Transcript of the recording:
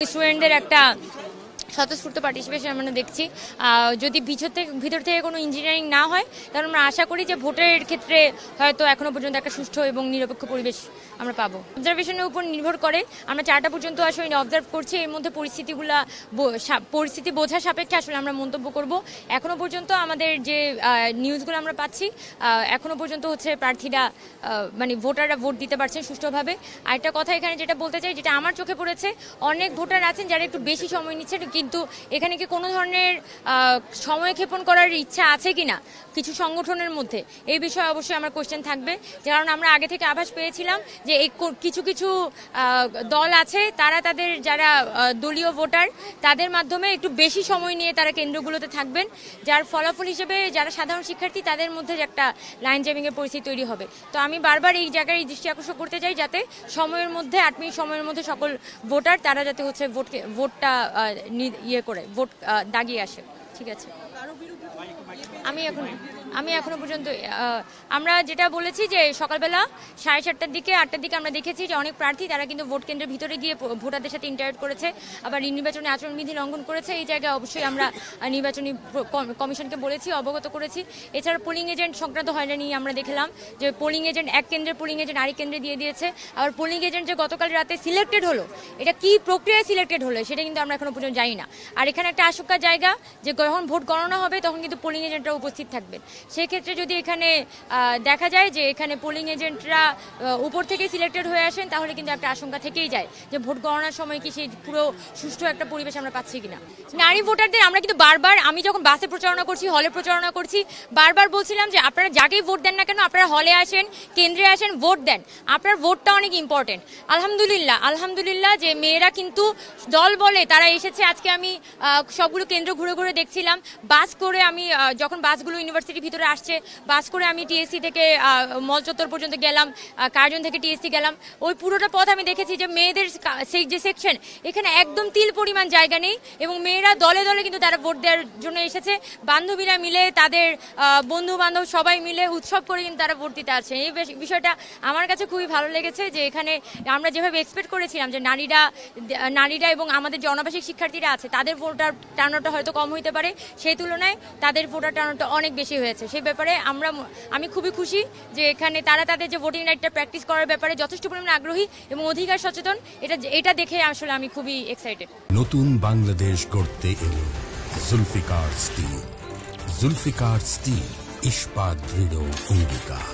স্টুডেন্টদের একটা স্বতঃস্ফূর্ত পার্টিসিপেশন আমরা দেখছি। যদি ভিতর থেকে কোনো ইঞ্জিনিয়ারিং না হয় তাহলে আমরা আশা করি যে ভোটের ক্ষেত্রে হয়তো এখনো পর্যন্ত একটা সুষ্ঠু এবং নিরপেক্ষ পরিবেশ আমরা পাবো। অবজারভেশনের উপর নির্ভর করে আমরা 4টা পর্যন্ত আসলে অবজার্ভ করছি। এর মধ্যে পরিস্থিতি বোঝা সাপেক্ষে আসলে আমরা মন্তব্য করব। এখনো পর্যন্ত আমাদের যে নিউজগুলো আমরা পাচ্ছি এখনো পর্যন্ত হচ্ছে প্রার্থীরা মানে ভোটাররা ভোট দিতে পারছেন সুষ্ঠুভাবে। আরেকটা কথা এখানে যেটা বলতে চাই, যেটা আমার চোখে পড়েছে, অনেক ভোটার আছেন যারা একটু বেশি সময় নিচ্ছেন, কিন্তু এখানে কি কোনো ধরনের সময়ক্ষেপণ করার ইচ্ছা আছে কিনা কিছু সংগঠনের মধ্যে, এই বিষয়ে অবশ্যই আমার কোশ্চেন থাকবে। কারণ আমরা আগে থেকে আভাস পেয়েছিলাম যে এই কিছু কিছু দল আছে, তারা তাদের যারা দলীয় ভোটার তাদের মাধ্যমে একটু বেশি সময় নিয়ে তারা কেন্দ্রগুলোতে থাকবেন, যার ফলাফল হিসেবে যারা সাধারণ শিক্ষার্থী তাদের মধ্যে একটা লাইন জ্যামিংয়ের পরিস্থিতি তৈরি হবে। তো আমি বারবার এই জায়গায় দৃষ্টি আকর্ষণ করতে চাই যাতে সময়ের মধ্যে 8 মিনিট সময়ের মধ্যে সকল ভোটার তারা যাতে হচ্ছে ভোটটা ভোট দাগিয়ে আসে। ঠিক আছে, আমি এখনো পর্যন্ত আমরা যেটা বলেছি যে সকালবেলা 7:30টার দিকে 8টার দিকে আমরা দেখেছি যে অনেক প্রার্থী তারা কিন্তু ভোট কেন্দ্রের ভিতরে গিয়ে ভোটারদের সাথে ইন্টারঅ্যাক্ট করেছে, আবার নির্বাচনী আচরণবিধি লঙ্ঘন করেছে। এই জায়গায় অবশ্যই আমরা নির্বাচনী কমিশনকে বলেছি, অবগত করেছি। এছাড়া পোলিং এজেন্ট সংক্রান্ত হয়রানি আমরা দেখলাম যে পোলিং এজেন্ট এক কেন্দ্রের পোলিং এজেন্ট আরেক কেন্দ্রে দিয়ে দিয়েছে। আবার পোলিং এজেন্ট যে গতকাল রাতে সিলেক্টেড হলো, এটা কি প্রক্রিয়ায় সিলেক্টেড হলো সেটা কিন্তু আমরা এখনো পর্যন্ত জানি না। আর এখানে একটা আশঙ্কার জায়গা যে যখন ভোট গণনা হবে তখন কিন্তু পোলিং এজেন্টরা উপস্থিত থাকবেন। সেক্ষেত্রে যদি এখানে দেখা যায় যে এখানে পোলিং এজেন্টরা উপর থেকে সিলেক্টেড হয়ে আসেন, তাহলে কিন্তু একটা আশঙ্কা থেকেই যায় যে ভোট গণনার সময় কি সেই পুরো সুষ্ঠু একটা পরিবেশ আমরা পাচ্ছি কিনা। নারী ভোটারদের আমরা কিন্তু বারবার, আমি যখন বাসে প্রচারণা করছি, হলে প্রচারণা করছি, বারবার বলছিলাম যে আপনারা যাকেই ভোট দেন না কেন, আপনারা হলে আসেন, কেন্দ্রে আসেন, ভোট দেন, আপনার ভোটটা অনেক ইম্পর্টেন্ট। আলহামদুলিল্লাহ যে মেয়েরা কিন্তু দল বলে তারা এসেছে। আজকে আমি সবগুলো কেন্দ্র ঘুরে ঘুরে দেখছিলাম, বাস করে আমি যখন বাসগুলো ইউনিভার্সিটির ভিতরে আসছে, বাস করে আমি টিএসসি থেকে মল চত্বর পর্যন্ত গেলাম, কার্জন থেকে টিএসসি গেলাম, ওই পুরোটা পথ আমি দেখেছি যে মেয়েদের সেই যে সেকশন, এখানে একদম তিল পরিমাণ জায়গা নেই এবং মেয়েরা দলে দলে কিন্তু তারা ভোট দেওয়ার জন্য এসেছে। বান্ধবীরা মিলে, তাদের বন্ধু বান্ধব সবাই মিলে উৎসব করে কিন্তু তারা ভোট দিতে আসছে। এই বিষয়টা আমার কাছে খুবই ভালো লেগেছে যে এখানে আমরা যেভাবে এক্সপেক্ট করেছিলাম যে নারীরা এবং আমাদের যে অনাবাসিক শিক্ষার্থীরা আছে তাদের ভোটার টার্নআউটটা হয়তো কম হইতে পারে, সেই তুলনায় তাদের ভোটার টার্নআউটটা অনেক বেশি হয়েছে। সেই ব্যাপারে আমি খুবই খুশি যে এখানে তারা তাদের যে ভোটিং রাইটটা প্র্যাকটিস করার ব্যাপারে যথেষ্ট পরিমাণে আগ্রহী এবং অধিকার সচেতন। এটা দেখে আসলে আমি খুবই এক্সাইটেড। নতুন বাংলাদেশ গড়তে এলো জুলফিকার স্টিল। জুলফিকার স্টিল, ইস্পাত দৃঢ় অঙ্গীকার।